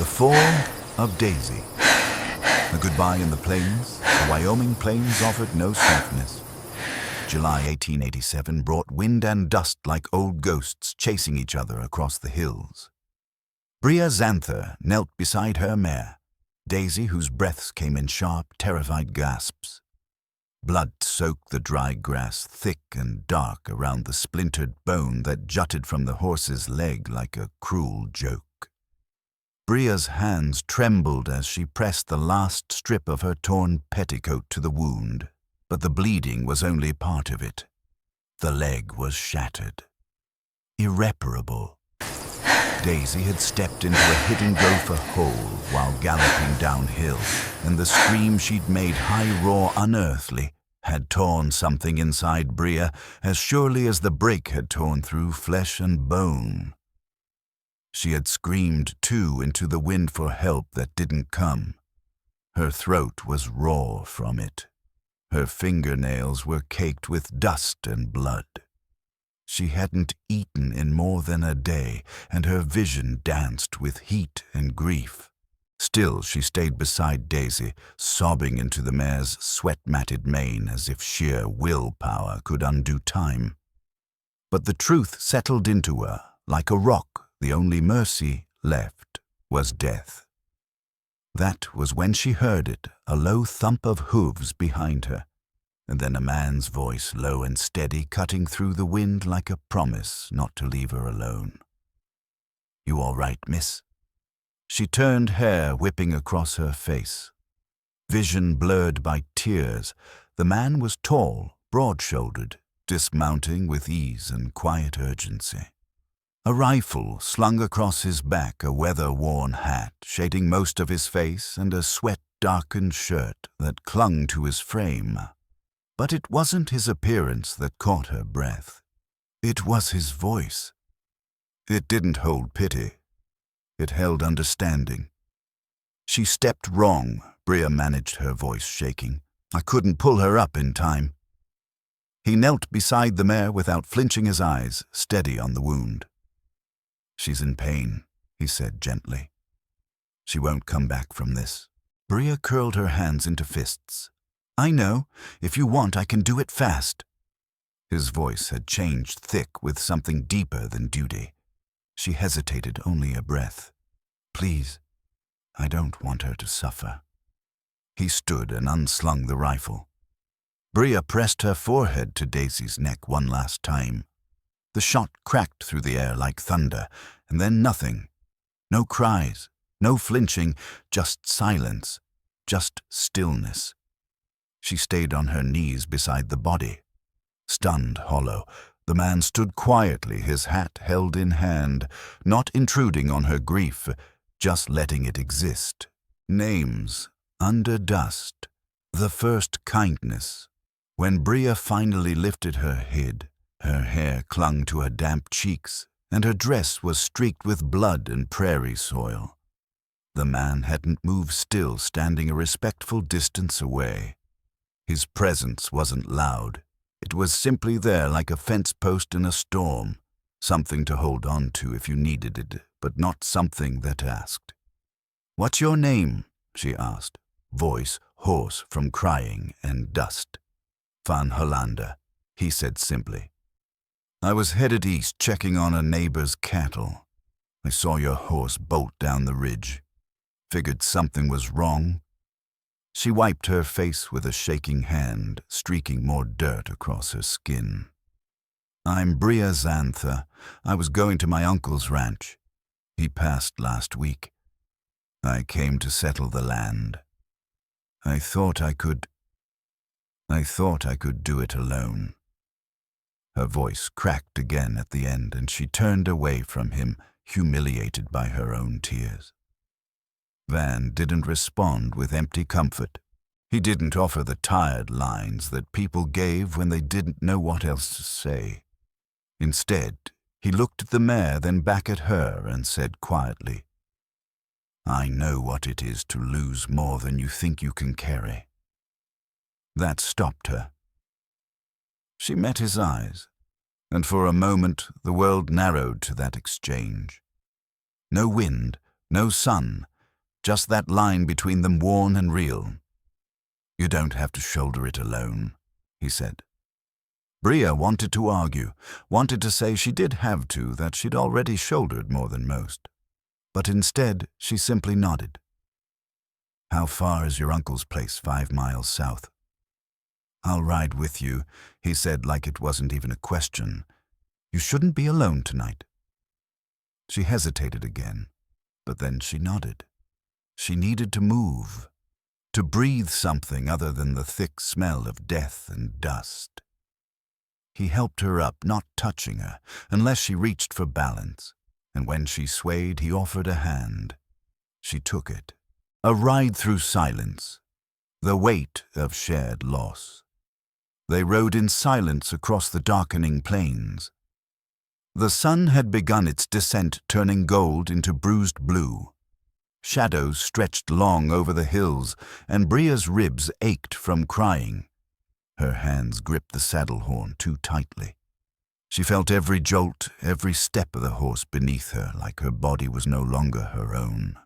fall of Daisy. A goodbye in the plains. The Wyoming plains offered no softness. July 1887 brought wind and dust like old ghosts chasing each other across the hills. Bria Xanther knelt beside her mare, Daisy, whose breaths came in sharp, terrified gasps. Blood soaked the dry grass thick and dark around the splintered bone that jutted from the horse's leg like a cruel joke. Bria's hands trembled as she pressed the last strip of her torn petticoat to the wound, but the bleeding was only part of it. The leg was shattered. Irreparable. Daisy had stepped into a hidden gopher hole while galloping downhill, and the scream she'd made high roar unearthly had torn something inside Bria as surely as the break had torn through flesh and bone. She had screamed, too, into the wind for help that didn't come. Her throat was raw from it. Her fingernails were caked with dust and blood. She hadn't eaten in more than a day, and her vision danced with heat and grief. Still, she stayed beside Daisy, sobbing into the mare's sweat-matted mane as if sheer willpower could undo time. But the truth settled into her like a rock. The only mercy left was death. That was when she heard it, a low thump of hooves behind her, and then a man's voice, low and steady, cutting through the wind like a promise not to leave her alone. "You all right, miss?" She turned, hair whipping across her face. Vision blurred by tears, the man was tall, broad-shouldered, dismounting with ease and quiet urgency. A rifle slung across his back, a weather-worn hat shading most of his face, and a sweat-darkened shirt that clung to his frame. But it wasn't his appearance that caught her breath. It was his voice. It didn't hold pity. It held understanding. She stepped wrong, Bria managed, her voice shaking. "I couldn't pull her up in time." He knelt beside the mare without flinching his eyes, steady on the wound. "She's in pain," he said gently. "She won't come back from this." Bria curled her hands into fists. "I know. If you want, I can do it fast." His voice had changed thick with something deeper than duty. She hesitated only a breath. "Please, I don't want her to suffer." He stood and unslung the rifle. Bria pressed her forehead to Daisy's neck one last time. The shot cracked through the air like thunder, and then nothing. No cries, no flinching, just silence, just stillness. She stayed on her knees beside the body. Stunned hollow, the man stood quietly, his hat held in hand, not intruding on her grief, just letting it exist. Names, under dust, the first kindness. When Bria finally lifted her head, her hair clung to her damp cheeks, and her dress was streaked with blood and prairie soil. The man hadn't moved still, standing a respectful distance away. His presence wasn't loud. It was simply there like a fence post in a storm, something to hold on to if you needed it, but not something that asked. "What's your name?" she asked, voice hoarse from crying and dust. "Van Hollander," he said simply. "I was headed east, checking on a neighbor's cattle. I saw your horse bolt down the ridge. Figured something was wrong." She wiped her face with a shaking hand, streaking more dirt across her skin. "I'm Bria Xanther. I was going to my uncle's ranch. He passed last week. I came to settle the land. I thought I could do it alone." Her voice cracked again at the end, and she turned away from him, humiliated by her own tears. Van didn't respond with empty comfort. He didn't offer the tired lines that people gave when they didn't know what else to say. Instead, he looked at the mare, then back at her, and said quietly, "I know what it is to lose more than you think you can carry." That stopped her. She met his eyes, and for a moment the world narrowed to that exchange. No wind, no sun, just that line between them worn and real. "You don't have to shoulder it alone," he said. Bria wanted to argue, wanted to say she did have to, that she'd already shouldered more than most. But instead, she simply nodded. "How far is your uncle's place? 5 miles south." "I'll ride with you," he said like it wasn't even a question. "You shouldn't be alone tonight." She hesitated again, but then she nodded. She needed to move, to breathe something other than the thick smell of death and dust. He helped her up, not touching her, unless she reached for balance, and when she swayed, he offered a hand. She took it. A ride through silence, the weight of shared loss. They rode in silence across the darkening plains. The sun had begun its descent, turning gold into bruised blue. Shadows stretched long over the hills, and Bria's ribs ached from crying. Her hands gripped the saddle horn too tightly. She felt every jolt, every step of the horse beneath her, like her body was no longer her own.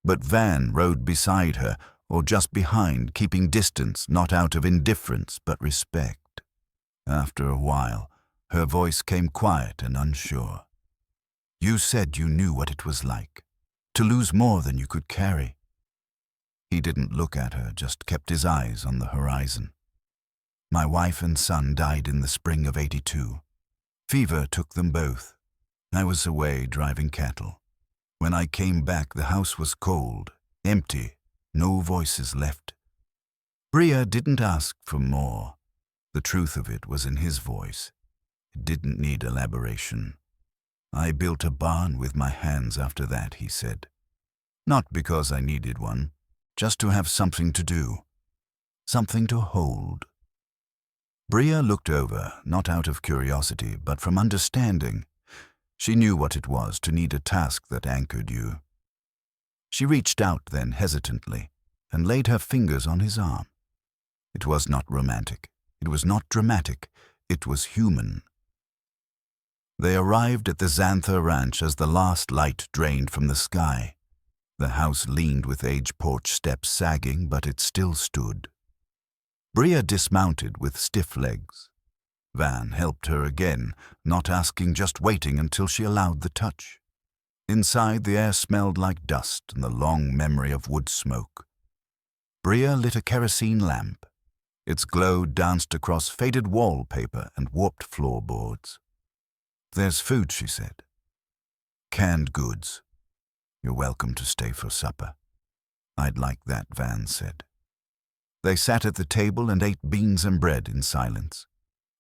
But Van rode beside her, or just behind, keeping distance, not out of indifference, but respect. After a while, her voice came quiet and unsure. "You said you knew what it was like, to lose more than you could carry." He didn't look at her, just kept his eyes on the horizon. "My wife and son died in the spring of '82. Fever took them both. I was away driving cattle. When I came back, the house was cold, empty, no voices left." Bria didn't ask for more. The truth of it was in his voice. It didn't need elaboration. "I built a barn with my hands after that," he said. "Not because I needed one, just to have something to do, something to hold." Bria looked over, not out of curiosity, but from understanding. She knew what it was to need a task that anchored you. She reached out then hesitantly and laid her fingers on his arm. It was not romantic. It was not dramatic. It was human. They arrived at the Xantha Ranch as the last light drained from the sky. The house leaned with age porch steps sagging, but it still stood. Bria dismounted with stiff legs. Van helped her again, not asking, just waiting until she allowed the touch. Inside, the air smelled like dust and the long memory of wood smoke. Bria lit a kerosene lamp. Its glow danced across faded wallpaper and warped floorboards. "There's food," she said. "Canned goods. You're welcome to stay for supper." "I'd like that," Van said. They sat at the table and ate beans and bread in silence.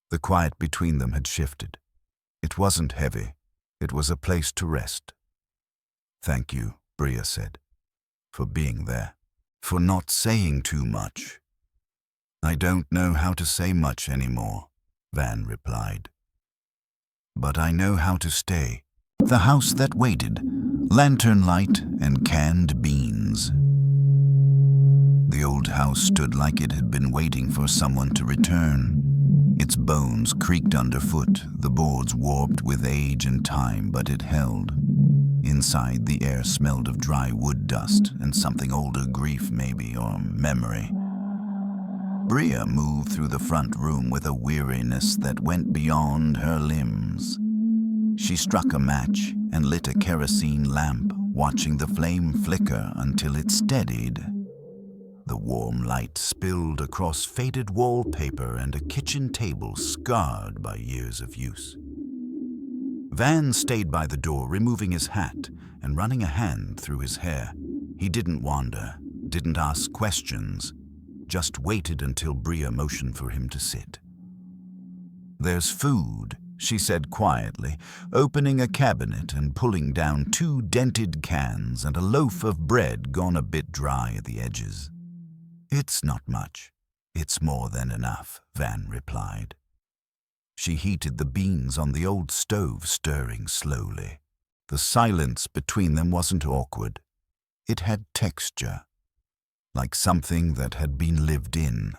The quiet between them had shifted. It wasn't heavy. It was a place to rest. "Thank you," Bria said, "for being there, for not saying too much." "I don't know how to say much anymore," Van replied. "But I know how to stay." The house that waited, lantern light and canned beans. The old house stood like it had been waiting for someone to return. Its bones creaked underfoot, the boards warped with age and time, but it held. Inside, the air smelled of dry wood dust and something older, grief maybe, or memory. Bria moved through the front room with a weariness that went beyond her limbs. She struck a match and lit a kerosene lamp, watching the flame flicker until it steadied. The warm light spilled across faded wallpaper and a kitchen table scarred by years of use. Van stayed by the door, removing his hat and running a hand through his hair. He didn't wander, didn't ask questions, just waited until Bria motioned for him to sit. "There's food," she said quietly, opening a cabinet and pulling down 2 dented cans and a loaf of bread gone a bit dry at the edges. "It's not much. It's more than enough," Van replied. She heated the beans on the old stove, stirring slowly. The silence between them wasn't awkward. It had texture, like something that had been lived in.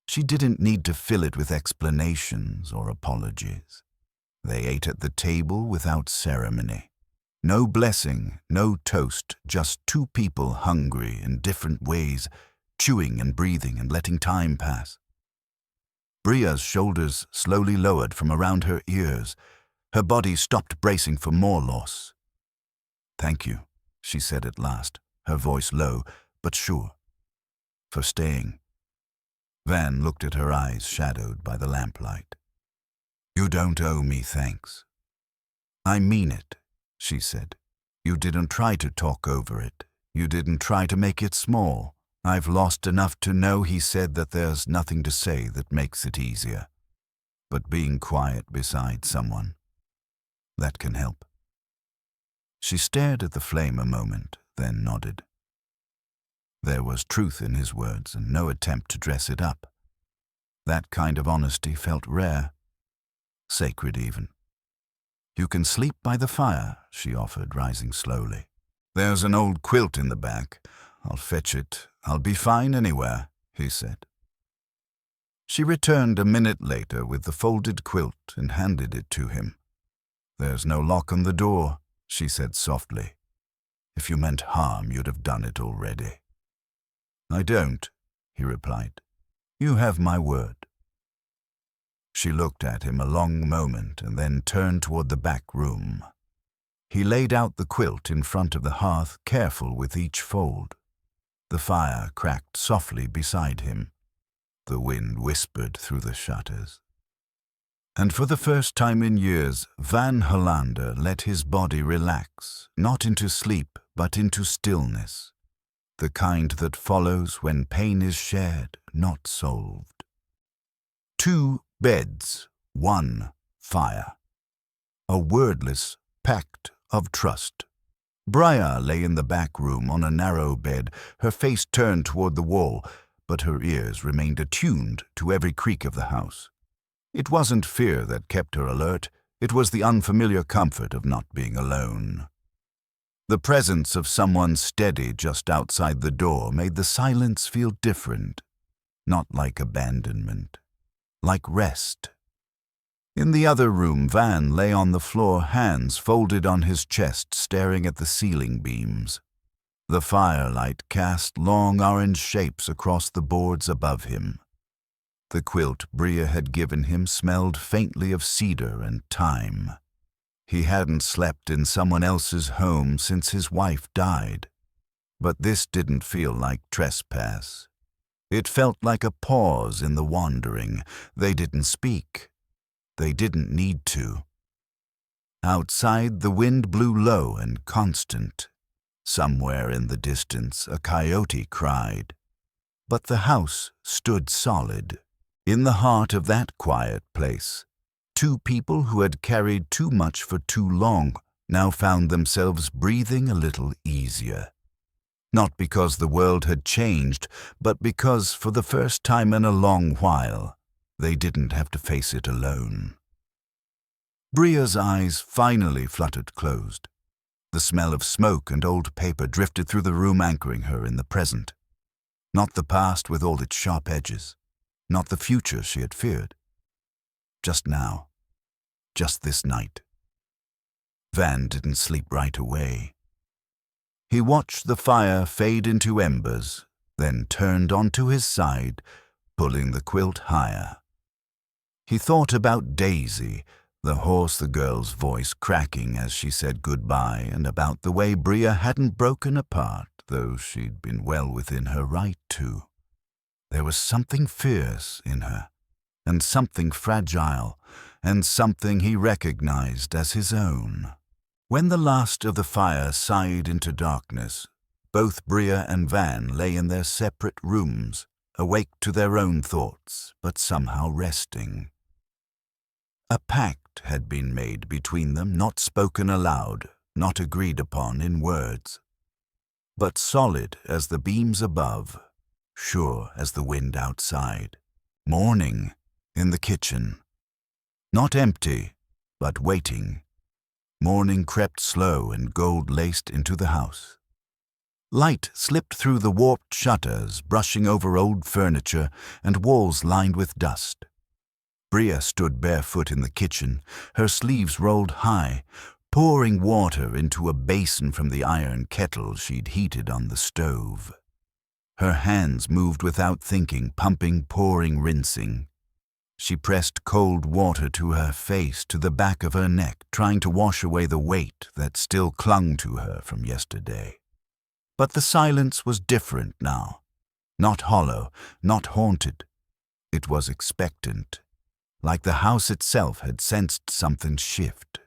She didn't need to fill it with explanations or apologies. They ate at the table without ceremony. No blessing, no toast, just two people hungry in different ways, chewing and breathing and letting time pass. Bria's shoulders slowly lowered from around her ears. Her body stopped bracing for more loss. "Thank you," she said at last, her voice low but sure. "For staying." Van looked at her eyes shadowed by the lamplight. "You don't owe me thanks." "I mean it," she said. "You didn't try to talk over it. You didn't try to make it small. I've lost enough to know," he said, "that there's nothing to say that makes it easier. But being quiet beside someone, that can help." She stared at the flame a moment, then nodded. There was truth in his words and no attempt to dress it up. That kind of honesty felt rare, sacred even. "You can sleep by the fire," she offered, rising slowly. "There's an old quilt in the back. I'll fetch it. I'll be fine anywhere," he said. She returned a minute later with the folded quilt and handed it to him. "There's no lock on the door," she said softly. "If you meant harm, you'd have done it already." "I don't," he replied. "You have my word." She looked at him a long moment and then turned toward the back room. He laid out the quilt in front of the hearth, careful with each fold. The fire cracked softly beside him. The wind whispered through the shutters. And for the first time in years, Van Hollander let his body relax, not into sleep, but into stillness, the kind that follows when pain is shared, not solved. 2 beds, 1 fire. A wordless pact of trust. Bria lay in the back room on a narrow bed, her face turned toward the wall, but her ears remained attuned to every creak of the house. It wasn't fear that kept her alert, it was the unfamiliar comfort of not being alone. The presence of someone steady just outside the door made the silence feel different, not like abandonment, like rest. In the other room, Van lay on the floor, hands folded on his chest, staring at the ceiling beams. The firelight cast long orange shapes across the boards above him. The quilt Bria had given him smelled faintly of cedar and thyme. He hadn't slept in someone else's home since his wife died. But this didn't feel like trespass. It felt like a pause in the wandering. They didn't speak. They didn't need to. Outside, the wind blew low and constant. Somewhere in the distance, a coyote cried. But the house stood solid. In the heart of that quiet place, 2 people who had carried too much for too long now found themselves breathing a little easier. Not because the world had changed, but because, for the first time in a long while, they didn't have to face it alone. Bria's eyes finally fluttered closed. The smell of smoke and old paper drifted through the room, anchoring her in the present. Not the past with all its sharp edges. Not the future she had feared. Just now. Just this night. Van didn't sleep right away. He watched the fire fade into embers, then turned onto his side, pulling the quilt higher. He thought about Daisy, the hoarse the girl's voice cracking as she said goodbye, and about the way Bria hadn't broken apart, though she'd been well within her right to. There was something fierce in her, and something fragile, and something he recognized as his own. When the last of the fire sighed into darkness, both Bria and Van lay in their separate rooms, awake to their own thoughts, but somehow resting. A pact had been made between them, not spoken aloud, not agreed upon in words, but solid as the beams above, sure as the wind outside. Morning in the kitchen. Not empty, but waiting. Morning crept slow and gold-laced into the house. Light slipped through the warped shutters, brushing over old furniture and walls lined with dust. Bria stood barefoot in the kitchen, her sleeves rolled high, pouring water into a basin from the iron kettle she'd heated on the stove. Her hands moved without thinking, pumping, pouring, rinsing. She pressed cold water to her face, to the back of her neck, trying to wash away the weight that still clung to her from yesterday. But the silence was different now. Not hollow, not haunted. It was expectant, like the house itself had sensed something shift.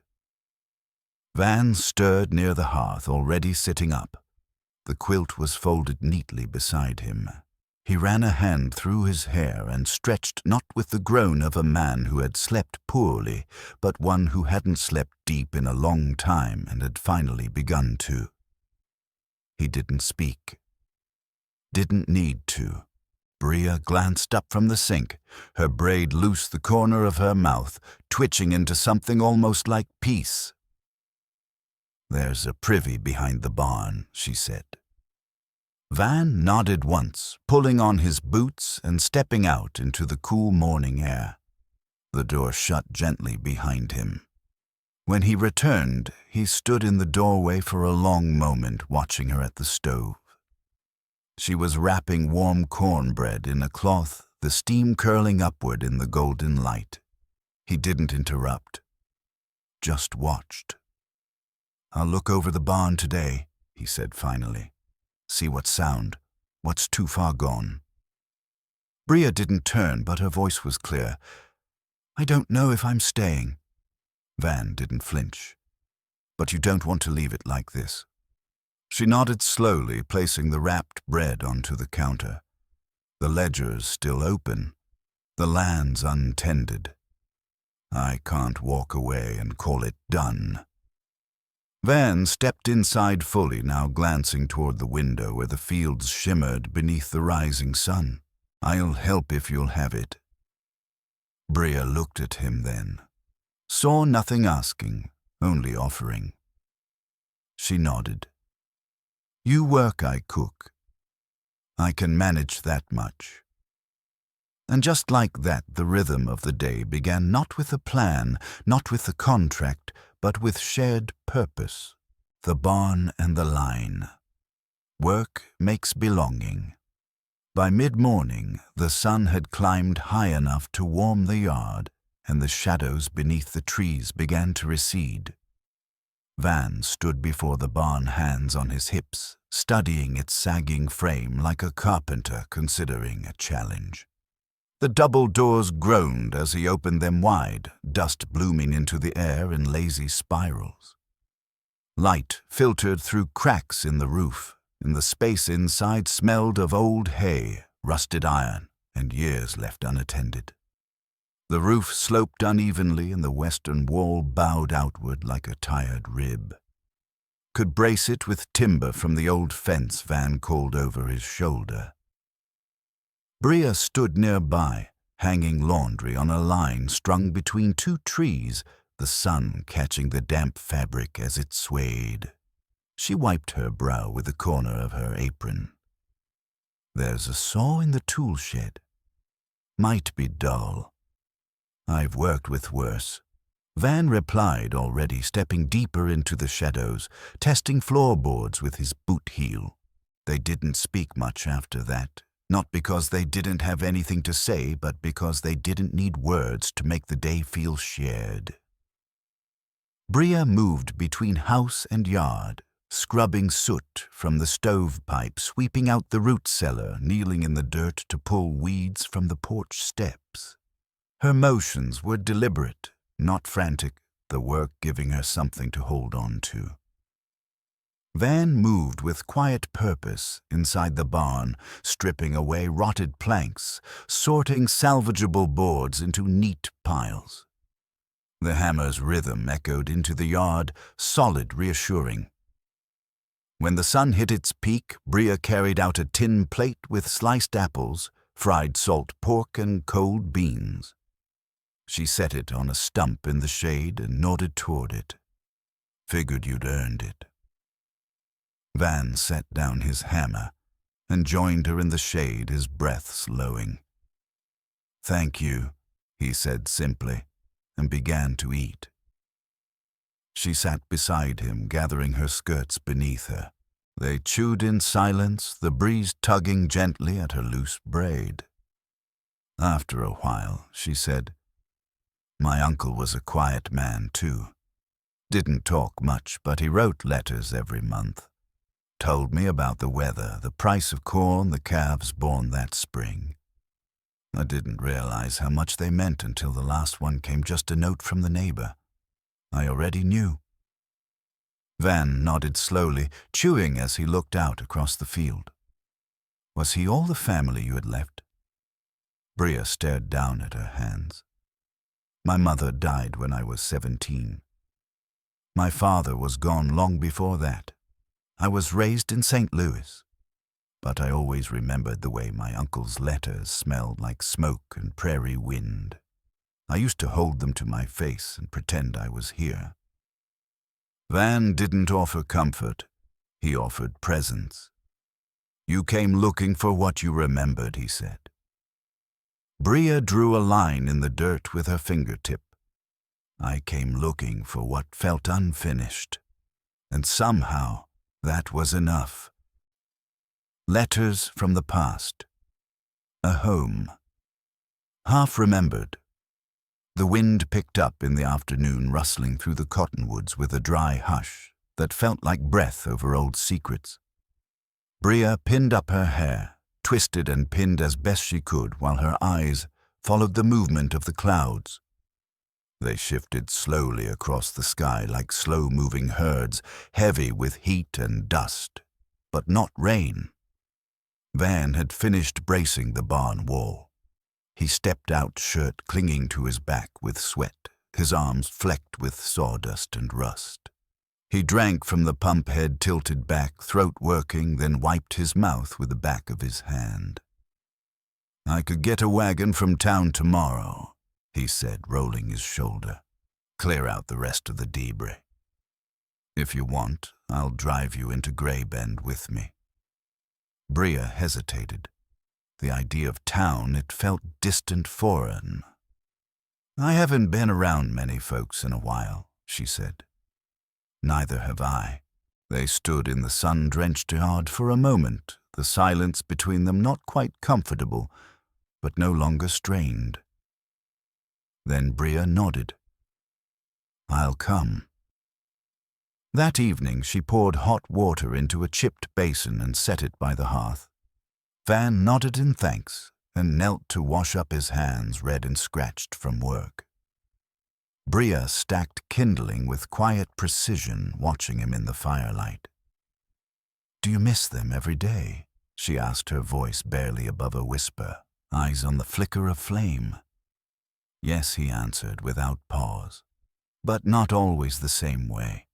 Van stirred near the hearth, already sitting up. The quilt was folded neatly beside him. He ran a hand through his hair and stretched, not with the groan of a man who had slept poorly, but one who hadn't slept deep in a long time and had finally begun to. He didn't speak. Didn't need to. Bria glanced up from the sink, her braid loose the corner of her mouth, twitching into something almost like peace. "There's a privy behind the barn," she said. Van nodded once, pulling on his boots and stepping out into the cool morning air. The door shut gently behind him. When he returned, he stood in the doorway for a long moment, watching her at the stove. She was wrapping warm cornbread in a cloth, the steam curling upward in the golden light. He didn't interrupt, just watched. "I'll look over the barn today," he said finally. "See what's sound, what's too far gone." Bria didn't turn, but her voice was clear. "I don't know if I'm staying." Van didn't flinch. "But you don't want to leave it like this." She nodded slowly, placing the wrapped bread onto the counter. The ledger's still open, the land's untended. "I can't walk away and call it done." Van stepped inside fully, now glancing toward the window where the fields shimmered beneath the rising sun. "I'll help if you'll have it." Bria looked at him then. Saw nothing asking, only offering. She nodded. "You work, I cook. I can manage that much." And just like that, the rhythm of the day began, not with a plan, not with a contract, but with shared purpose, the barn and the line. Work makes belonging. By mid-morning, the sun had climbed high enough to warm the yard, and the shadows beneath the trees began to recede. Van stood before the barn, hands on his hips, studying its sagging frame like a carpenter considering a challenge. The double doors groaned as he opened them wide, dust blooming into the air in lazy spirals. Light filtered through cracks in the roof, and the space inside smelled of old hay, rusted iron, and years left unattended. The roof sloped unevenly and the western wall bowed outward like a tired rib. Could brace it with timber from the old fence Van called over his shoulder. Bria stood nearby, hanging laundry on a line strung between two trees, the sun catching the damp fabric as it swayed. She wiped her brow with the corner of her apron. "There's a saw in the tool shed. Might be dull. I've worked with worse." Van replied, already stepping deeper into the shadows, testing floorboards with his boot heel. They didn't speak much after that, not because they didn't have anything to say, but because they didn't need words to make the day feel shared. Bria moved between house and yard, scrubbing soot from the stovepipe, sweeping out the root cellar, kneeling in the dirt to pull weeds from the porch steps. Her motions were deliberate, not frantic, the work giving her something to hold on to. Van moved with quiet purpose inside the barn, stripping away rotted planks, sorting salvageable boards into neat piles. The hammer's rhythm echoed into the yard, solid, reassuring. When the sun hit its peak, Bria carried out a tin plate with sliced apples, fried salt pork, and cold beans. She set it on a stump in the shade and nodded toward it. "Figured you'd earned it." Van set down his hammer and joined her in the shade, his breath slowing. "Thank you," he said simply, and began to eat. She sat beside him, gathering her skirts beneath her. They chewed in silence, the breeze tugging gently at her loose braid. After a while, she said, "My uncle was a quiet man, too. Didn't talk much, but he wrote letters every month. Told me about the weather, the price of corn, the calves born that spring. I didn't realize how much they meant until the last one came just a note from the neighbor. I already knew." Van nodded slowly, chewing as he looked out across the field. "Was he all the family you had left?" Bria stared down at her hands. "My mother died when I was 17. My father was gone long before that. I was raised in St. Louis, but I always remembered the way my uncle's letters smelled like smoke and prairie wind. I used to hold them to my face and pretend I was here." Van didn't offer comfort. He offered presence. "You came looking for what you remembered," he said. Bria drew a line in the dirt with her fingertip. "I came looking for what felt unfinished, and somehow that was enough. Letters from the past. A home. Half remembered. The wind picked up in the afternoon, rustling through the cottonwoods with a dry hush that felt like breath over old secrets. Bria pinned up her hair, twisted and pinned as best she could, while her eyes followed the movement of the clouds. They shifted slowly across the sky like slow-moving herds, heavy with heat and dust, but not rain. Van had finished bracing the barn wall. He stepped out, shirt clinging to his back with sweat, his arms flecked with sawdust and rust. He drank from the pump head tilted back, throat working, then wiped his mouth with the back of his hand. "I could get a wagon from town tomorrow," he said, rolling his shoulder. "Clear out the rest of the debris. If you want, I'll drive you into Grey Bend with me." Bria hesitated. The idea of town, it felt distant, foreign. "I haven't been around many folks in a while," she said. "Neither have I." They stood in the sun-drenched yard for a moment, the silence between them not quite comfortable, but no longer strained. Then Bria nodded. "I'll come." That evening she poured hot water into a chipped basin and set it by the hearth. Van nodded in thanks and knelt to wash up his hands, red and scratched from work. Bria stacked kindling with quiet precision, watching him in the firelight. "Do you miss them every day?" she asked, her voice barely above a whisper, eyes on the flicker of flame. "Yes," he answered without pause, "but not always the same way.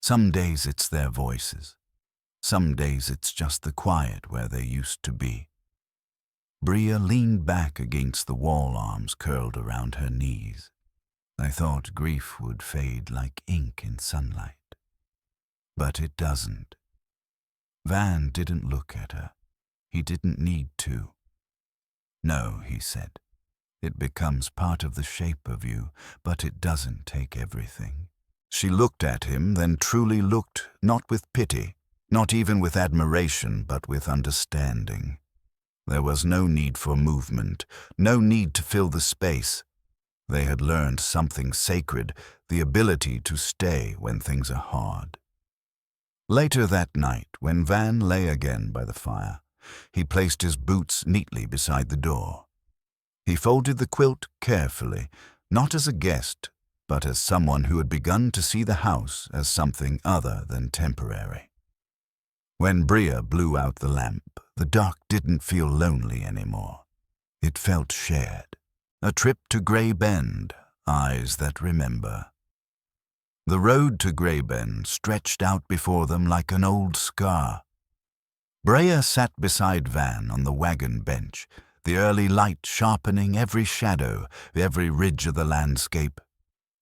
Some days it's their voices. Some days it's just the quiet where they used to be." Bria leaned back against the wall, arms curled around her knees. "I thought grief would fade like ink in sunlight. But it doesn't." Van didn't look at her. He didn't need to. "No," he said. "It becomes part of the shape of you, but it doesn't take everything." She looked at him, then truly looked, not with pity, not even with admiration, but with understanding. There was no need for movement, no need to fill the space. They had learned something sacred, the ability to stay when things are hard. Later that night, when Van lay again by the fire, he placed his boots neatly beside the door. He folded the quilt carefully, not as a guest, but as someone who had begun to see the house as something other than temporary. When Bria blew out the lamp, the dark didn't feel lonely anymore. It felt shared. A trip to Grey Bend, eyes that remember. The road to Grey Bend stretched out before them like an old scar. Bria sat beside Van on the wagon bench, the early light sharpening every shadow, every ridge of the landscape.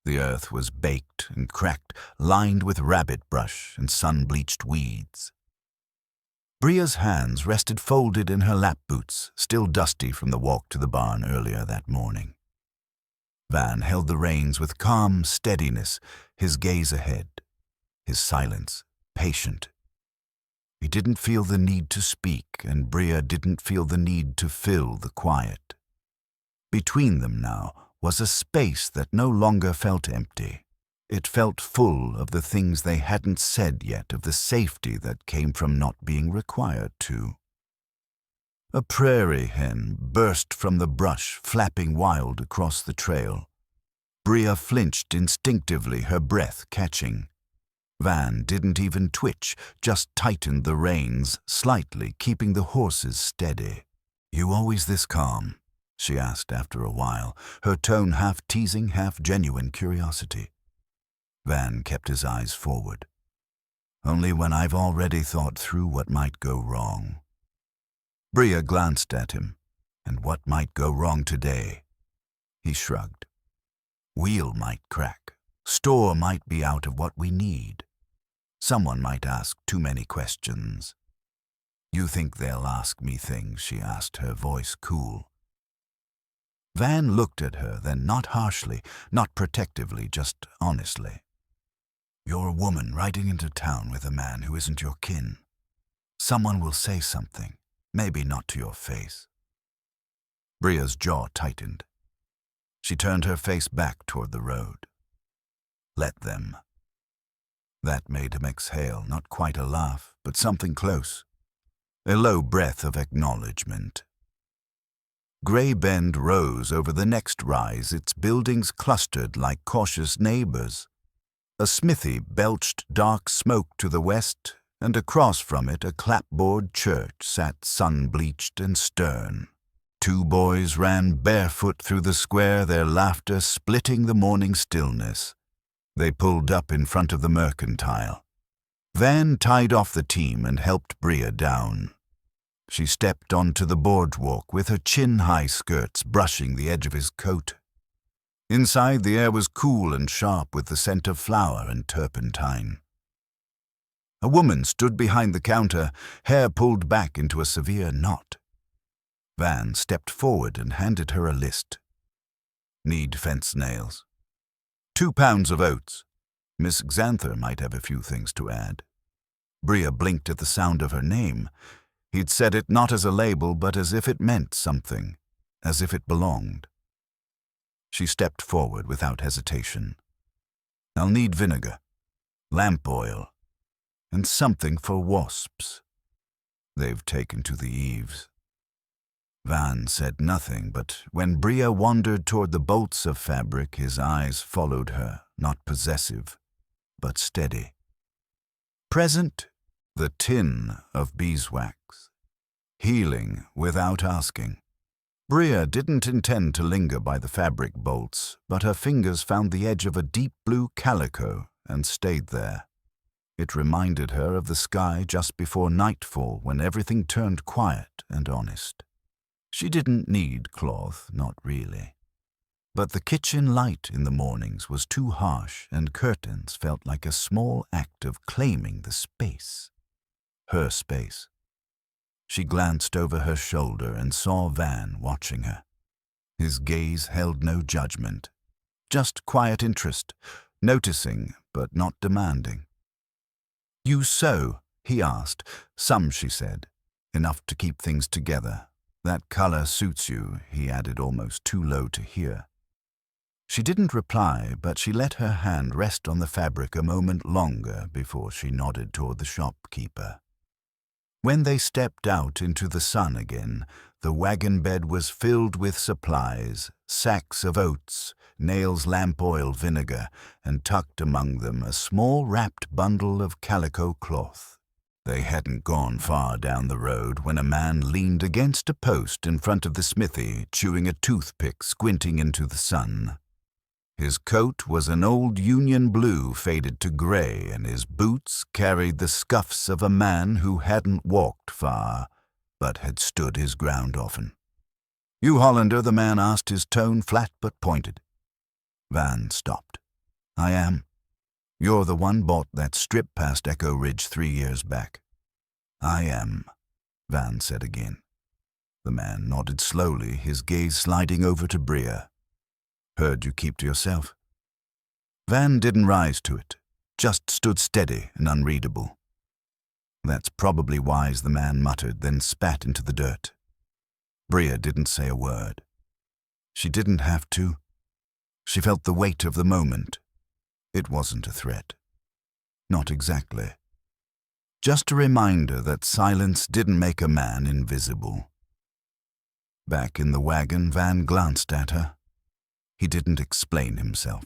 The earth was baked and cracked, lined with rabbit brush and sun-bleached weeds. Bria's hands rested folded in her lap boots, still dusty from the walk to the barn earlier that morning. Van held the reins with calm steadiness, his gaze ahead, his silence patient. He didn't feel the need to speak, and Bria didn't feel the need to fill the quiet. Between them now was a space that no longer felt empty. It felt full of the things they hadn't said yet, of the safety that came from not being required to. A prairie hen burst from the brush, flapping wild across the trail. Bria flinched instinctively, her breath catching. Van didn't even twitch, just tightened the reins slightly, keeping the horses steady. "You always this calm?" she asked after a while, her tone half teasing, half genuine curiosity. Van kept his eyes forward. "Only when I've already thought through what might go wrong." Bria glanced at him. "And what might go wrong today?" He shrugged. "Wheel might crack. Store might be out of what we need. Someone might ask too many questions." "You think they'll ask me things?" she asked, her voice cool. Van looked at her, then not harshly, not protectively, just honestly. "You're a woman riding into town with a man who isn't your kin. Someone will say something, maybe not to your face." Bria's jaw tightened. She turned her face back toward the road. "Let them." That made him exhale, not quite a laugh, but something close. A low breath of acknowledgement. Grey Bend rose over the next rise, its buildings clustered like cautious neighbors. A smithy belched dark smoke to the west, and across from it a clapboard church sat sun-bleached and stern. Two boys ran barefoot through the square, their laughter splitting the morning stillness. They pulled up in front of the mercantile. Van tied off the team and helped Bria down. She stepped onto the boardwalk with her chin-high skirts brushing the edge of his coat. Inside, the air was cool and sharp with the scent of flour and turpentine. A woman stood behind the counter, hair pulled back into a severe knot. Van stepped forward and handed her a list. "Need fence nails. 2 pounds of oats. Miss Xanther might have a few things to add." Bria blinked at the sound of her name. He'd said it not as a label, but as if it meant something, as if it belonged. She stepped forward without hesitation. "I'll need vinegar, lamp oil, and something for wasps. They've taken to the eaves." Van said nothing, but when Bria wandered toward the bolts of fabric, his eyes followed her, not possessive, but steady. Present, the tin of beeswax. Healing without asking. Bria didn't intend to linger by the fabric bolts, but her fingers found the edge of a deep blue calico and stayed there. It reminded her of the sky just before nightfall, when everything turned quiet and honest. She didn't need cloth, not really. But the kitchen light in the mornings was too harsh, and curtains felt like a small act of claiming the space. Her space. She glanced over her shoulder and saw Van watching her. His gaze held no judgment, just quiet interest, noticing but not demanding. "You sew?" he asked. "Some," she said. "Enough to keep things together. That color suits you," he added, almost too low to hear. She didn't reply, but she let her hand rest on the fabric a moment longer before she nodded toward the shopkeeper. When they stepped out into the sun again, the wagon bed was filled with supplies, sacks of oats, Nail's lamp oil vinegar, and tucked among them a small wrapped bundle of calico cloth. They hadn't gone far down the road when a man leaned against a post in front of the smithy, chewing a toothpick, squinting into the sun. His coat was an old Union blue faded to gray, and his boots carried the scuffs of a man who hadn't walked far, but had stood his ground often. "You Hollander?" the man asked, his tone flat but pointed. Van stopped. "I am. You're the one bought that strip past Echo Ridge 3 years back." "I am," Van said again. The man nodded slowly, his gaze sliding over to Bria. Heard you keep to yourself." Van didn't rise to it, just stood steady and unreadable. "That's probably wise," the man muttered, then spat into the dirt. Bria didn't say a word. She didn't have to. She felt the weight of the moment. It wasn't a threat. Not exactly. Just a reminder that silence didn't make a man invisible. Back in the wagon, Van glanced at her. He didn't explain himself.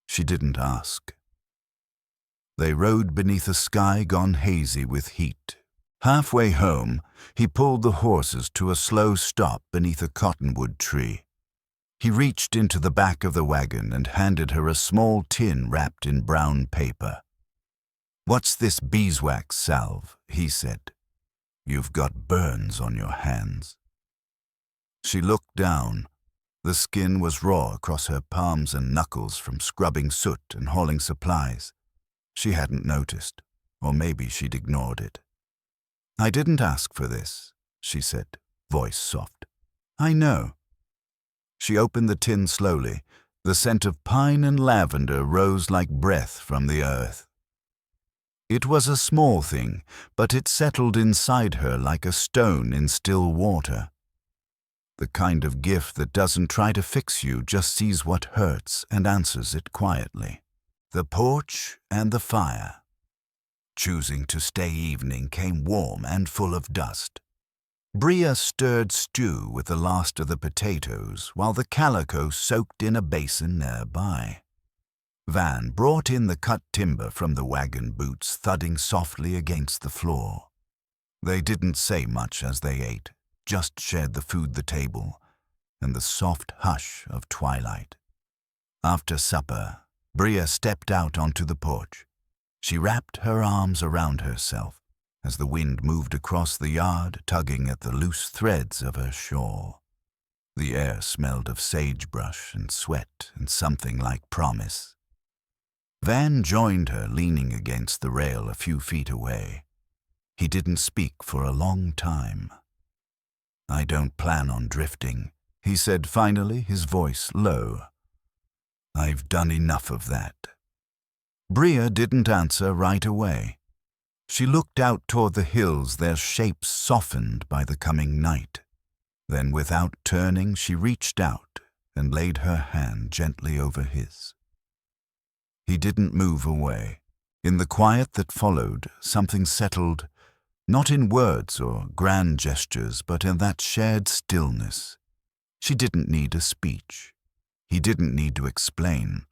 She didn't ask. They rode beneath a sky gone hazy with heat. Halfway home, he pulled the horses to a slow stop beneath a cottonwood tree. He reached into the back of the wagon and handed her a small tin wrapped in brown paper. "What's this beeswax salve?" he said. "You've got burns on your hands." She looked down. The skin was raw across her palms and knuckles from scrubbing soot and hauling supplies. She hadn't noticed, or maybe she'd ignored it. "I didn't ask for this," she said, voice soft. "I know." She opened the tin slowly. The scent of pine and lavender rose like breath from the earth. It was a small thing, but it settled inside her like a stone in still water. The kind of gift that doesn't try to fix you, just sees what hurts and answers it quietly. The porch and the fire. Choosing to stay evening came warm and full of dust. Bria stirred stew with the last of the potatoes while the calico soaked in a basin nearby. Van brought in the cut timber from the wagon boots thudding softly against the floor. They didn't say much as they ate, just shared the food, the table, and the soft hush of twilight. After supper, Bria stepped out onto the porch. She wrapped her arms around herself as the wind moved across the yard, tugging at the loose threads of her shawl. The air smelled of sagebrush and sweat and something like promise. Van joined her, leaning against the rail a few feet away. He didn't speak for a long time. "I don't plan on drifting," he said finally, his voice low. "I've done enough of that." Bria didn't answer right away. She looked out toward the hills, their shapes softened by the coming night. Then, without turning, she reached out and laid her hand gently over his. He didn't move away. In the quiet that followed, something settled, not in words or grand gestures, but in that shared stillness. She didn't need a speech. He didn't need to explain.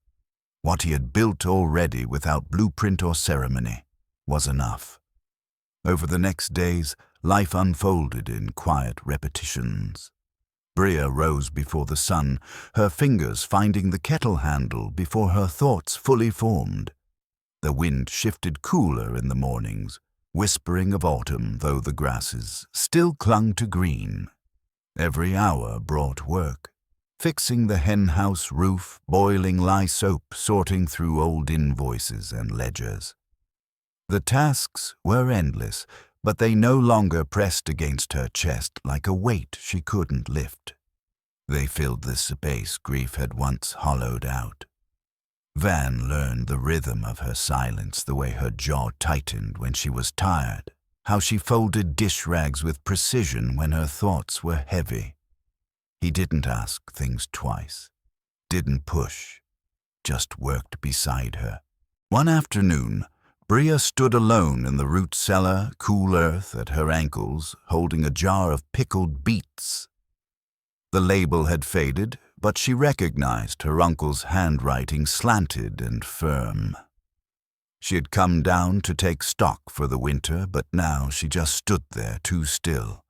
What he had built already, without blueprint or ceremony, was enough. Over the next days, life unfolded in quiet repetitions. Bria rose before the sun, her fingers finding the kettle handle before her thoughts fully formed. The wind shifted cooler in the mornings, whispering of autumn, though the grasses still clung to green. Every hour brought work, fixing the henhouse roof, boiling lye soap, sorting through old invoices and ledgers. The tasks were endless, but they no longer pressed against her chest like a weight she couldn't lift. They filled the space grief had once hollowed out. Van learned the rhythm of her silence, the way her jaw tightened when she was tired, how she folded dish rags with precision when her thoughts were heavy. He didn't ask things twice, didn't push, just worked beside her. One afternoon, Bria stood alone in the root cellar, cool earth at her ankles, holding a jar of pickled beets. The label had faded, but she recognized her uncle's handwriting, slanted and firm. She had come down to take stock for the winter, but now she just stood there, too still.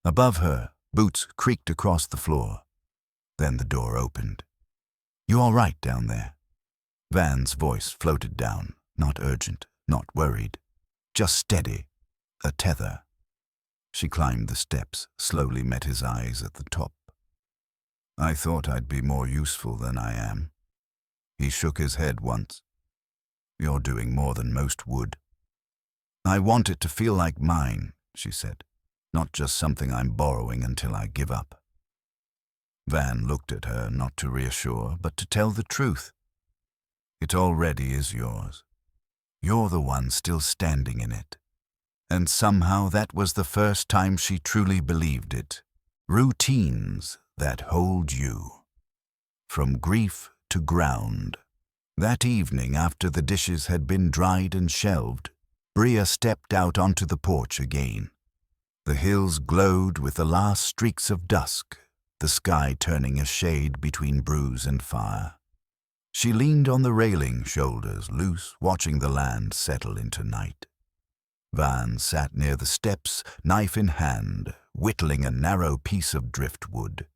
Above her, boots creaked across the floor. Then the door opened. "You all right down there?" Van's voice floated down, not urgent, not worried, just steady, a tether. She climbed the steps, slowly met his eyes at the top. "I thought I'd be more useful than I am." He shook his head once. "You're doing more than most would." "I want it to feel like mine," she said, "not just something I'm borrowing until I give up." Van looked at her, not to reassure, but to tell the truth. It already is yours. You're the one still standing in it. And somehow that was the first time she truly believed it. Routines that hold you. From grief to ground. That evening, after the dishes had been dried and shelved, Bria stepped out onto the porch again. The hills glowed with the last streaks of dusk, the sky turning a shade between bruise and fire. She leaned on the railing, shoulders loose, watching the land settle into night. Van sat near the steps, knife in hand, whittling a narrow piece of driftwood.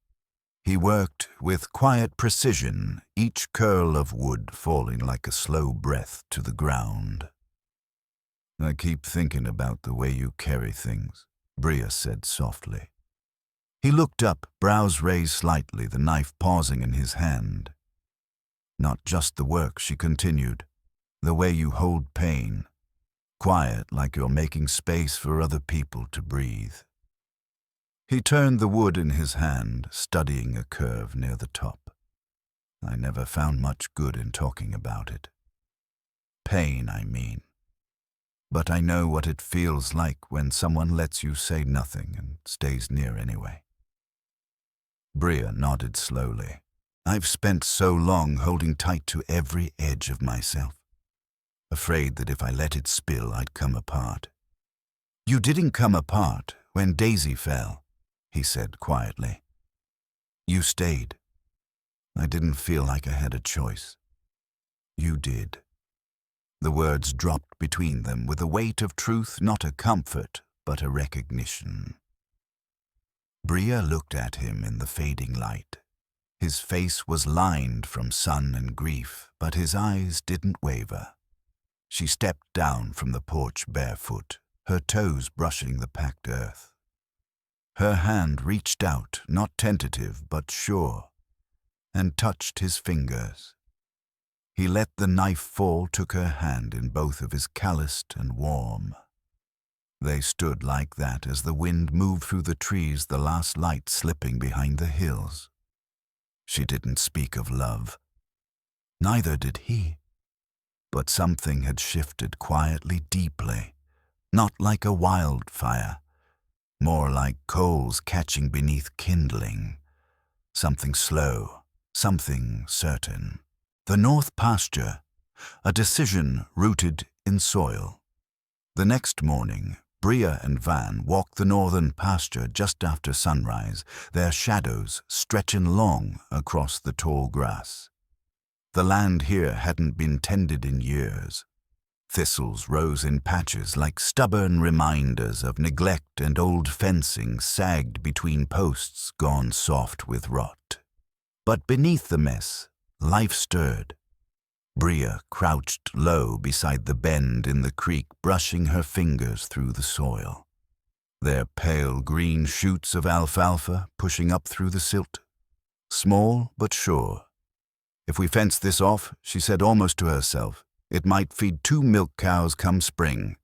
He worked with quiet precision, each curl of wood falling like a slow breath to the ground. "I keep thinking about the way you carry things," Bria said softly. He looked up, brows raised slightly, the knife pausing in his hand. "Not just the work," she continued, "the way you hold pain. Quiet, like you're making space for other people to breathe." He turned the wood in his hand, studying a curve near the top. "I never found much good in talking about it. Pain, I mean. But I know what it feels like when someone lets you say nothing and stays near anyway." Bria nodded slowly. "I've spent so long holding tight to every edge of myself, afraid that if I let it spill, I'd come apart." "You didn't come apart when Daisy fell," he said quietly. "You stayed. I didn't feel like I had a choice. You did." The words dropped between them with a weight of truth, not a comfort, but a recognition. Bria looked at him in the fading light. His face was lined from sun and grief, but his eyes didn't waver. She stepped down from the porch barefoot, her toes brushing the packed earth. Her hand reached out, not tentative but sure, and touched his fingers. He let the knife fall, took her hand in both of his, calloused and warm. They stood like that as the wind moved through the trees, the last light slipping behind the hills. She didn't speak of love. Neither did he. But something had shifted quietly, deeply, not like a wildfire, more like coals catching beneath kindling. Something slow, something certain. The north pasture, a decision rooted in soil. The next morning, Bria and Van walked the northern pasture just after sunrise, their shadows stretching long across the tall grass. The land here hadn't been tended in years. Thistles rose in patches like stubborn reminders of neglect, and old fencing sagged between posts gone soft with rot. But beneath the mess, life stirred. Bria crouched low beside the bend in the creek, brushing her fingers through the soil. Their pale green shoots of alfalfa pushing up through the silt. Small but sure. "If we fence this off," she said almost to herself, "it might feed 2 milk cows come spring."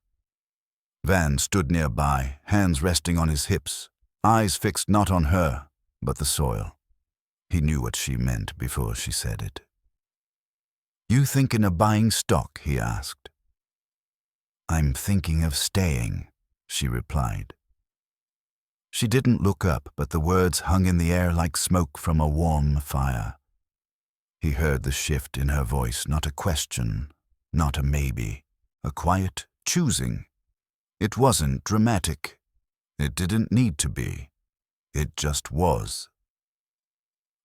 Van stood nearby, hands resting on his hips, eyes fixed not on her, but the soil. He knew what she meant before she said it. "You thinking of buying stock?" he asked. "I'm thinking of staying," she replied. She didn't look up, but the words hung in the air like smoke from a warm fire. He heard the shift in her voice, not a question, not a maybe, a quiet choosing. It wasn't dramatic. It didn't need to be. It just was.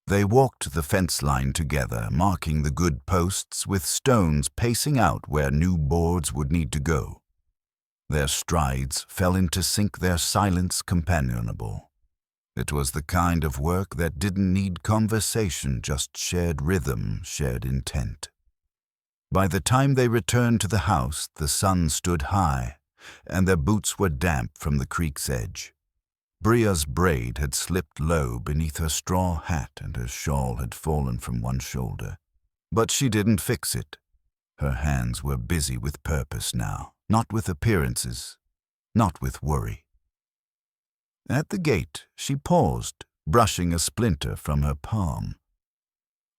They walked the fence line together, marking the good posts with stones, pacing out where new boards would need to go. Their strides fell into sync, their silence companionable. It was the kind of work that didn't need conversation, just shared rhythm, shared intent. By the time they returned to the house, the sun stood high, and their boots were damp from the creek's edge. Bria's braid had slipped low beneath her straw hat, and her shawl had fallen from one shoulder. But she didn't fix it. Her hands were busy with purpose now, not with appearances, not with worry. At the gate, she paused, brushing a splinter from her palm.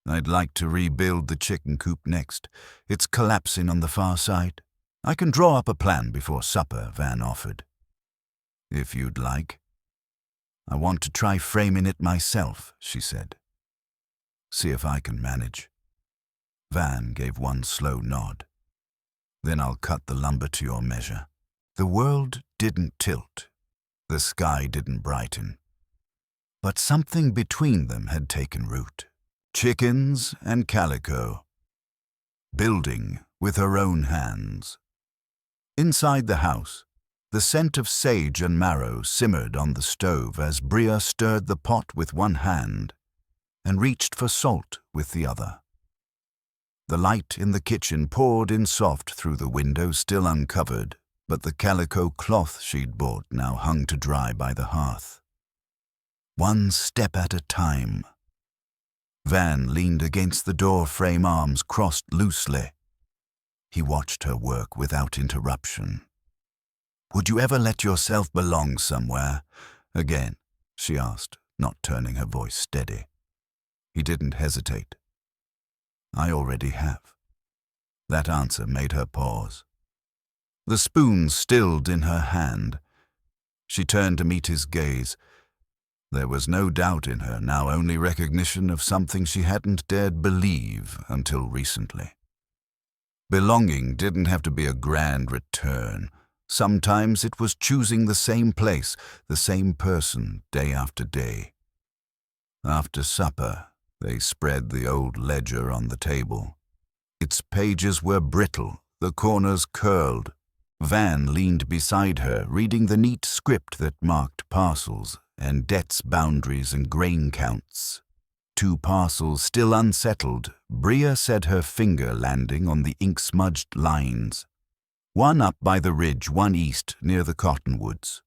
"I'd like to rebuild the chicken coop next. It's collapsing on the far side. I can draw up a plan before supper," Van offered. "If you'd like." "I want to try framing it myself," she said. "See if I can manage." Van gave one slow nod. "Then I'll cut the lumber to your measure." The world didn't tilt. The sky didn't brighten. But something between them had taken root. Chickens and calico. Building with her own hands. Inside the house, the scent of sage and marrow simmered on the stove as Bria stirred the pot with one hand and reached for salt with the other. The light in the kitchen poured in soft through the window still uncovered, but the calico cloth she'd bought now hung to dry by the hearth. One step at a time. Van leaned against the door frame, arms crossed loosely. He watched her work without interruption. "Would you ever let yourself belong somewhere again?" she asked, not turning her voice steady. He didn't hesitate. "I already have." That answer made her pause. The spoon stilled in her hand. She turned to meet his gaze. There was no doubt in her, now only recognition of something she hadn't dared believe until recently. Belonging didn't have to be a grand return. Sometimes it was choosing the same place, the same person, day after day. After supper, they spread the old ledger on the table. Its pages were brittle, the corners curled. Van leaned beside her, reading the neat script that marked parcels and debts, boundaries, and grain counts. 2 parcels still unsettled, Bria said, her finger landing on the ink-smudged lines. One up by the ridge, one east, near the cottonwoods.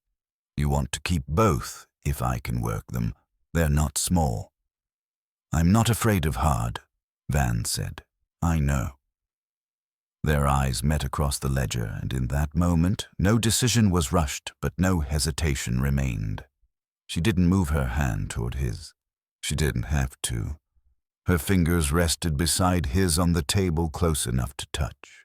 "You want to keep both, if I can work them. They're not small." "I'm not afraid of hard," Van said. "I know." Their eyes met across the ledger, and in that moment, no decision was rushed, but no hesitation remained. She didn't move her hand toward his. She didn't have to. Her fingers rested beside his on the table close enough to touch.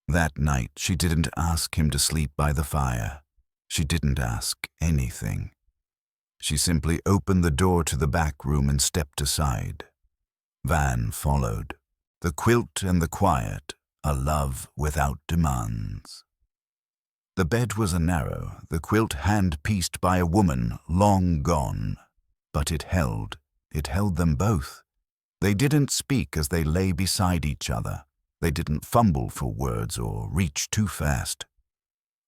That night, she didn't ask him to sleep by the fire. She didn't ask anything. She simply opened the door to the back room and stepped aside. Van followed. The quilt and the quiet, a love without demands. The bed was narrow, the quilt hand-pieced by a woman long gone. But it held them both. They didn't speak as they lay beside each other. They didn't fumble for words or reach too fast.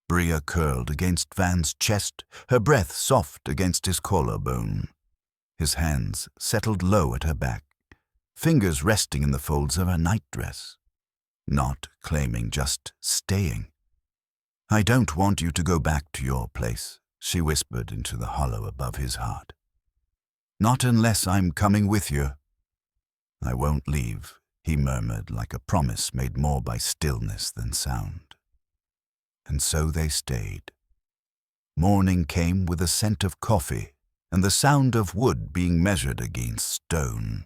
Bria curled against Van's chest, her breath soft against his collarbone. His hands settled low at her back, fingers resting in the folds of her nightdress. Not claiming, just staying. "I don't want you to go back to your place," she whispered into the hollow above his heart. "Not unless I'm coming with you." "I won't leave," he murmured, like a promise made more by stillness than sound. And so they stayed. Morning came with a scent of coffee and the sound of wood being measured against stone.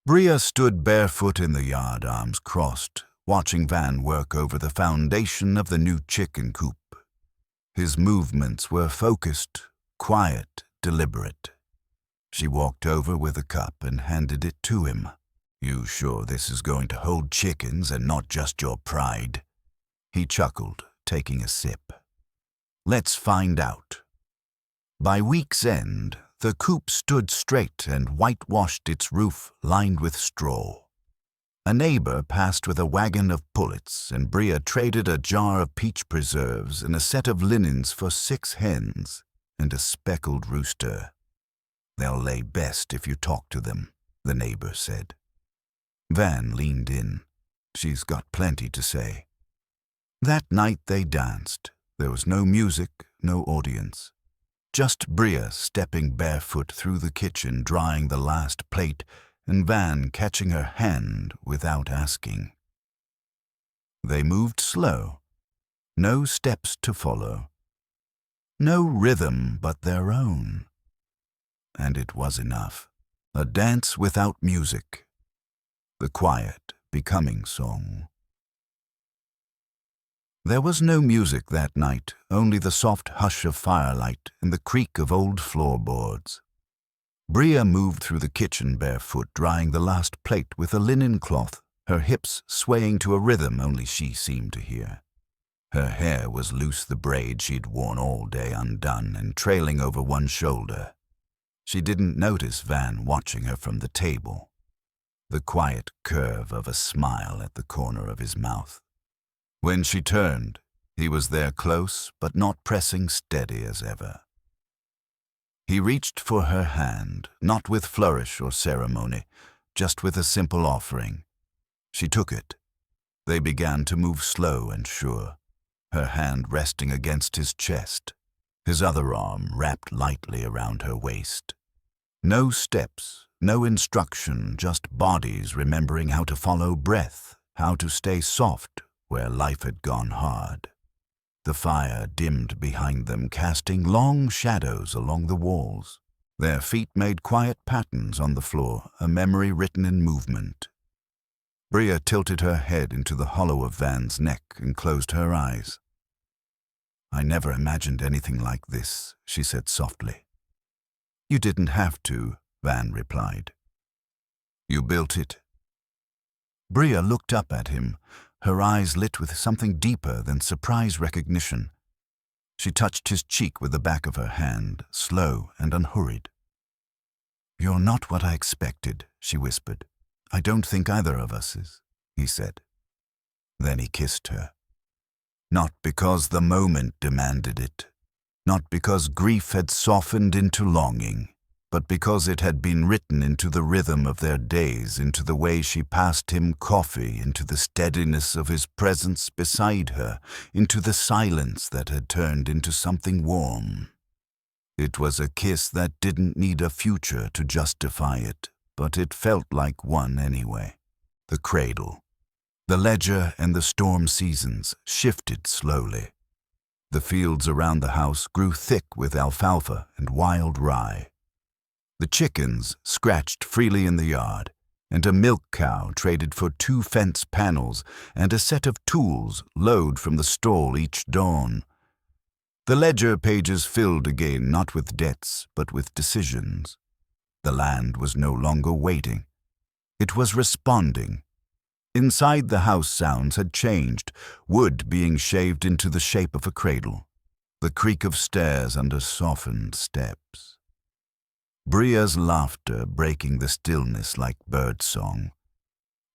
Bria stood barefoot in the yard, arms crossed, watching Van work over the foundation of the new chicken coop. His movements were focused, quiet, deliberate. She walked over with a cup and handed it to him. "You sure this is going to hold chickens and not just your pride?" He chuckled, taking a sip. "Let's find out." By week's end, the coop stood straight and whitewashed, its roof lined with straw. A neighbor passed with a wagon of pullets, and Bria traded a jar of peach preserves and a set of linens for 6 hens and a speckled rooster. "They'll lay best if you talk to them," the neighbor said. Van leaned in. "She's got plenty to say." That night they danced. There was no music, no audience. Just Bria stepping barefoot through the kitchen, drying the last plate, and Van catching her hand without asking. They moved slow. No steps to follow. No rhythm but their own. and it was enough. A dance without music. The quiet, becoming song. There was no music that night, only the soft hush of firelight and the creak of old floorboards. Bria moved through the kitchen barefoot, drying the last plate with a linen cloth, her hips swaying to a rhythm only she seemed to hear. Her hair was loose, the braid she'd worn all day undone and trailing over one shoulder. She didn't notice Van watching her from the table, the quiet curve of a smile at the corner of his mouth. When she turned, he was there close but not pressing, steady as ever. He reached for her hand, not with flourish or ceremony, just with a simple offering. She took it. They began to move slow and sure, her hand resting against his chest, his other arm wrapped lightly around her waist. No steps, no instruction, just bodies remembering how to follow breath, how to stay soft where life had gone hard. The fire dimmed behind them, casting long shadows along the walls. Their feet made quiet patterns on the floor, a memory written in movement. Bria tilted her head into the hollow of Van's neck and closed her eyes. "I never imagined anything like this," she said softly. "You didn't have to," Van replied. "You built it." Bria looked up at him, her eyes lit with something deeper than surprise recognition. She touched his cheek with the back of her hand, slow and unhurried. "You're not what I expected," she whispered. "I don't think either of us is," he said. Then he kissed her. Not because the moment demanded it, not because grief had softened into longing, but because it had been written into the rhythm of their days, into the way she passed him coffee, into the steadiness of his presence beside her, into the silence that had turned into something warm. It was a kiss that didn't need a future to justify it, but it felt like one anyway. The cradle. The ledger and the storm seasons shifted slowly. The fields around the house grew thick with alfalfa and wild rye. The chickens scratched freely in the yard, and a milk cow traded for 2 fence panels and a set of tools load from the stall each dawn. The ledger pages filled again, not with debts, but with decisions. The land was no longer waiting. It was responding. Inside the house sounds had changed, wood being shaved into the shape of a cradle, the creak of stairs under softened steps. Bria's laughter breaking the stillness like birdsong.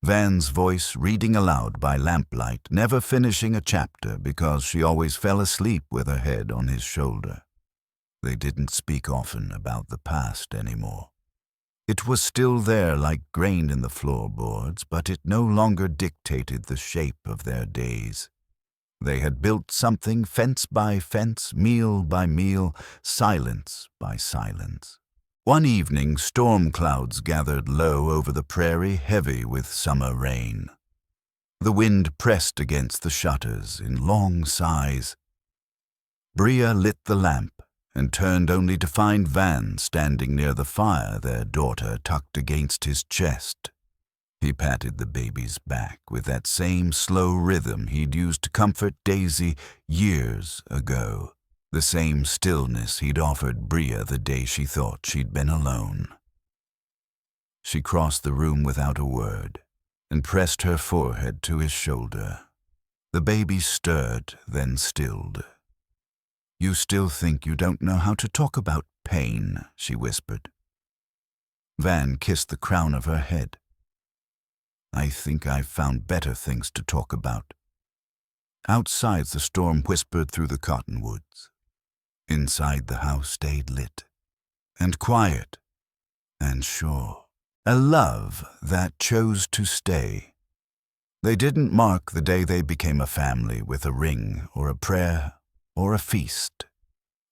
Van's voice reading aloud by lamplight, never finishing a chapter because she always fell asleep with her head on his shoulder. They didn't speak often about the past anymore. It was still there like grain in the floorboards, but it no longer dictated the shape of their days. They had built something fence by fence, meal by meal, silence by silence. One evening, storm clouds gathered low over the prairie, heavy with summer rain. The wind pressed against the shutters in long sighs. Bria lit the lamp and turned only to find Van standing near the fire, their daughter tucked against his chest. He patted the baby's back with that same slow rhythm he'd used to comfort Daisy years ago. The same stillness he'd offered Bria the day she thought she'd been alone. She crossed the room without a word and pressed her forehead to his shoulder. The baby stirred, then stilled. "You still think you don't know how to talk about pain," she whispered. Van kissed the crown of her head. "I think I've found better things to talk about." Outside, the storm whispered through the cottonwoods. Inside, the house stayed lit and quiet and sure. A love that chose to stay. They didn't mark the day they became a family with a ring or a prayer or a feast.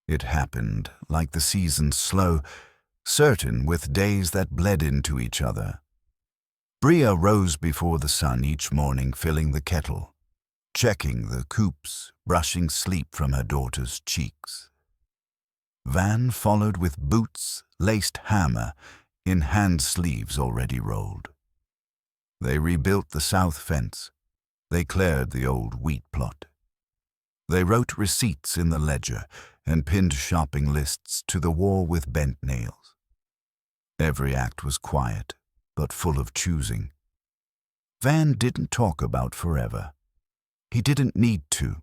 It happened like the seasons slow, certain with days that bled into each other. Bria rose before the sun each morning, filling the kettle, checking the coops, brushing sleep from her daughter's cheeks. Van followed with boots, laced hammer, in hand sleeves already rolled. They rebuilt the south fence. They cleared the old wheat plot. They wrote receipts in the ledger and pinned shopping lists to the wall with bent nails. Every act was quiet, but full of choosing. Van didn't talk about forever. He didn't need to.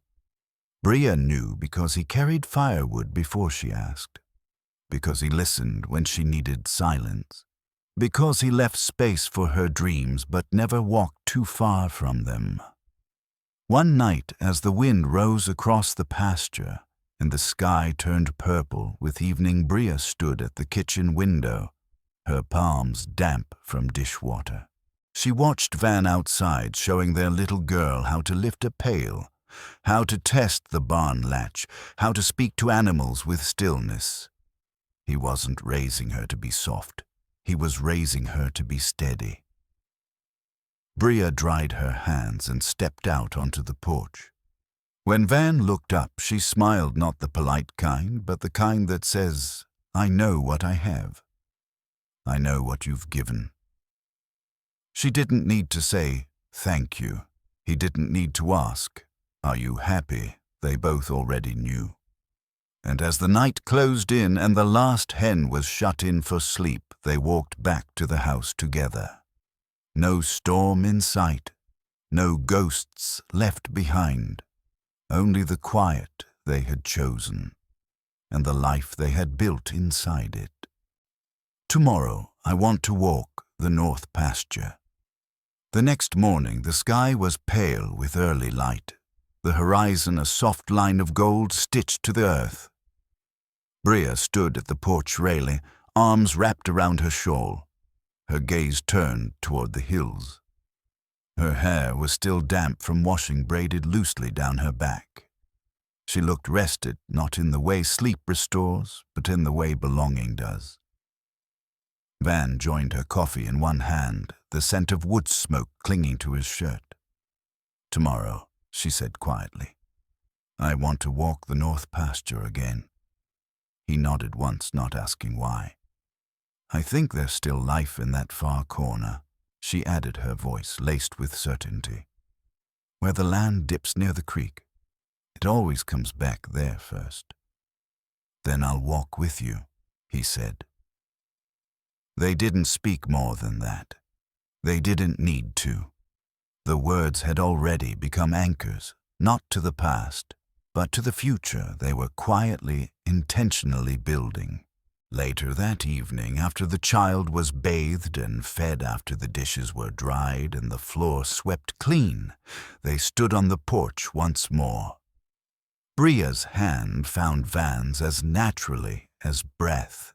Bria knew because he carried firewood before she asked, because he listened when she needed silence, because he left space for her dreams but never walked too far from them. One night, as the wind rose across the pasture and the sky turned purple with evening, Bria stood at the kitchen window, her palms damp from dishwater. She watched Van outside showing their little girl how to lift a pail, how to test the barn latch, how to speak to animals with stillness. He wasn't raising her to be soft. He was raising her to be steady. Bria dried her hands and stepped out onto the porch. When Van looked up, she smiled, not the polite kind, but the kind that says, "I know what I have. I know what you've given." She didn't need to say, "Thank you." He didn't need to ask, "Are you happy?" They both already knew. And as the night closed in and the last hen was shut in for sleep, they walked back to the house together. No storm in sight, no ghosts left behind, only the quiet they had chosen and the life they had built inside it. Tomorrow I want to walk the north pasture. The next morning the sky was pale with early light, the horizon a soft line of gold stitched to the earth. Bria stood at the porch railing, arms wrapped around her shawl, her gaze turned toward the hills. Her hair was still damp from washing braided loosely down her back. She looked rested, not in the way sleep restores, but in the way belonging does. Van joined her, coffee in one hand, the scent of wood smoke clinging to his shirt. "Tomorrow," she said quietly, "I want to walk the north pasture again." He nodded once, not asking why. "I think there's still life in that far corner," she added, her voice laced with certainty. "Where the land dips near the creek. It always comes back there first." "Then I'll walk with you," he said. They didn't speak more than that. They didn't need to. The words had already become anchors, not to the past, but to the future they were quietly, intentionally building. Later that evening, after the child was bathed and fed, after the dishes were dried and the floor swept clean, they stood on the porch once more. Bria's hand found Van's as naturally as breath.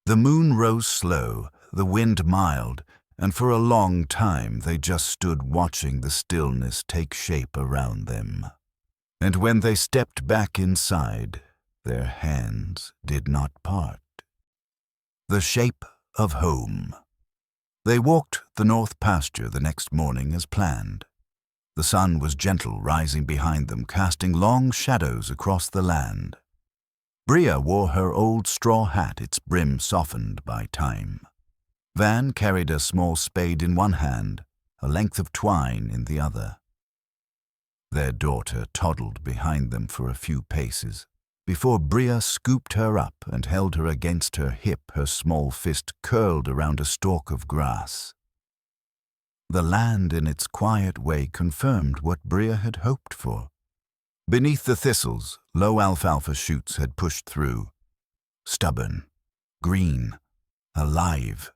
The moon rose slow, the wind mild, and for a long time they just stood watching the stillness take shape around them. And when they stepped back inside, their hands did not part. The shape of home. They walked the north pasture the next morning as planned. The sun was gentle, rising behind them, casting long shadows across the land. Bria wore her old straw hat, its brim softened by time. Van carried a small spade in one hand, a length of twine in the other. Their daughter toddled behind them for a few paces, before Bria scooped her up and held her against her hip, her small fist curled around a stalk of grass. The land in its quiet way confirmed what Bria had hoped for. Beneath the thistles, low alfalfa shoots had pushed through, stubborn, green, alive.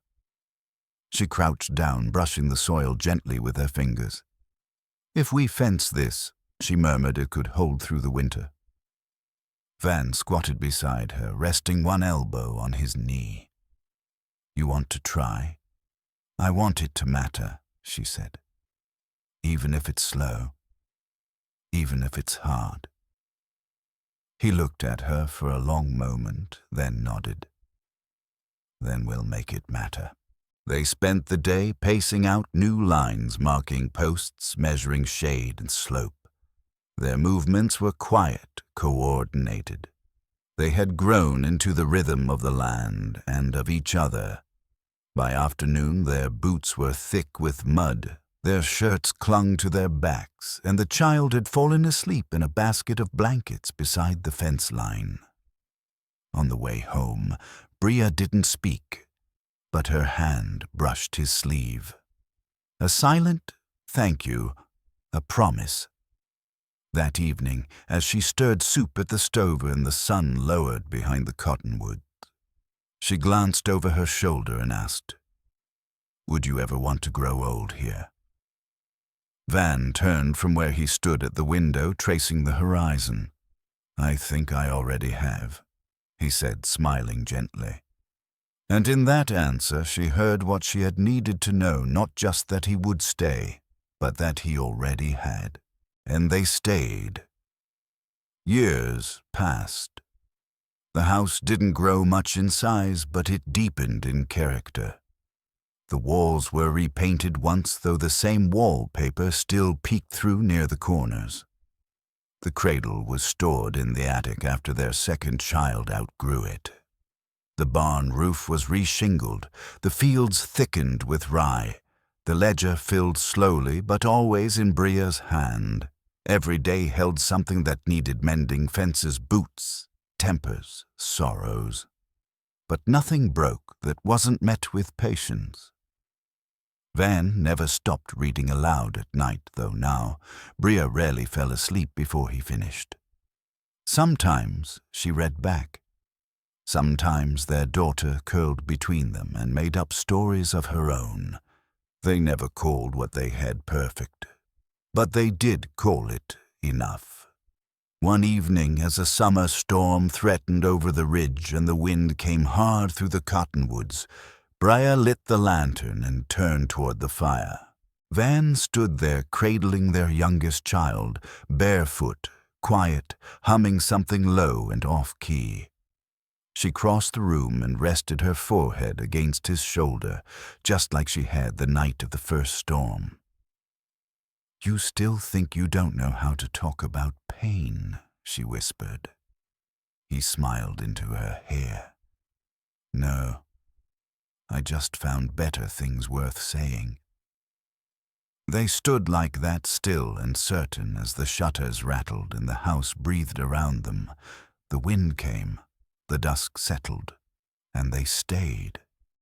She crouched down, brushing the soil gently with her fingers. "If we fence this," she murmured, "it could hold through the winter." Van squatted beside her, resting one elbow on his knee. "You want to try?" "I want it to matter," she said. "Even if it's slow. Even if it's hard." He looked at her for a long moment, then nodded. "Then we'll make it matter." They spent the day pacing out new lines, marking posts, measuring shade and slope. Their movements were quiet, coordinated. They had grown into the rhythm of the land and of each other. By afternoon, their boots were thick with mud, their shirts clung to their backs, and the child had fallen asleep in a basket of blankets beside the fence line. On the way home, Bria didn't speak, but her hand brushed his sleeve. A silent thank you, a promise. That evening, as she stirred soup at the stove and the sun lowered behind the cottonwoods, she glanced over her shoulder and asked, "Would you ever want to grow old here?" Van turned from where he stood at the window, tracing the horizon. "I think I already have," he said, smiling gently. And in that answer she heard what she had needed to know, not just that he would stay, but that he already had. And they stayed. Years passed. The house didn't grow much in size, but it deepened in character. The walls were repainted once, though the same wallpaper still peeked through near the corners. The cradle was stored in the attic after their second child outgrew it. The barn roof was reshingled, the fields thickened with rye, the ledger filled slowly but always in Bria's hand. Every day held something that needed mending: fences, boots, tempers, sorrows. But nothing broke that wasn't met with patience. Van never stopped reading aloud at night, though now Bria rarely fell asleep before he finished. Sometimes she read back. Sometimes their daughter curled between them and made up stories of her own. They never called what they had perfect, but they did call it enough. One evening, as a summer storm threatened over the ridge and the wind came hard through the cottonwoods, Bria lit the lantern and turned toward the fire. Van stood there cradling their youngest child, barefoot, quiet, humming something low and off-key. She crossed the room and rested her forehead against his shoulder, just like she had the night of the first storm. "You still think you don't know how to talk about pain," she whispered. He smiled into her hair. "No, I just found better things worth saying." They stood like that, still and certain, as the shutters rattled and the house breathed around them. The wind came, the dusk settled, and they stayed.